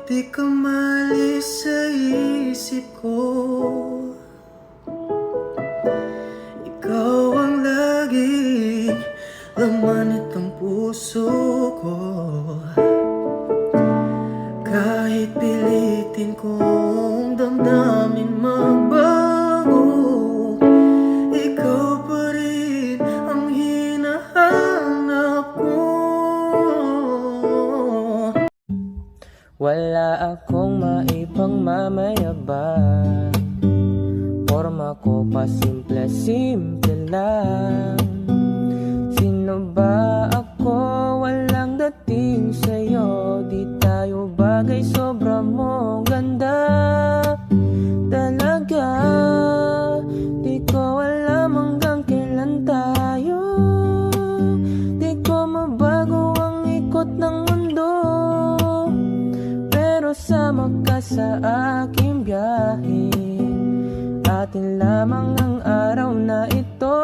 Di ka maalis sa isip ko. Ikaw ang laging laman itong puso ko. Kahit pilitin kong damdamin magbago, ikaw pa rin ang hinahanap ko. Wala akong maipagmamayabang, forma ko pa simple-simple lang. Sino ba ako? Walang dating sa'yo. Di tayo bagay, sobra mong ganda talaga. Di ko alam hanggang kailan tayo. Di ko mabago ang ikot ng mundo, pero sama ka sa aking biyahe. Atin lamang ang araw na ito.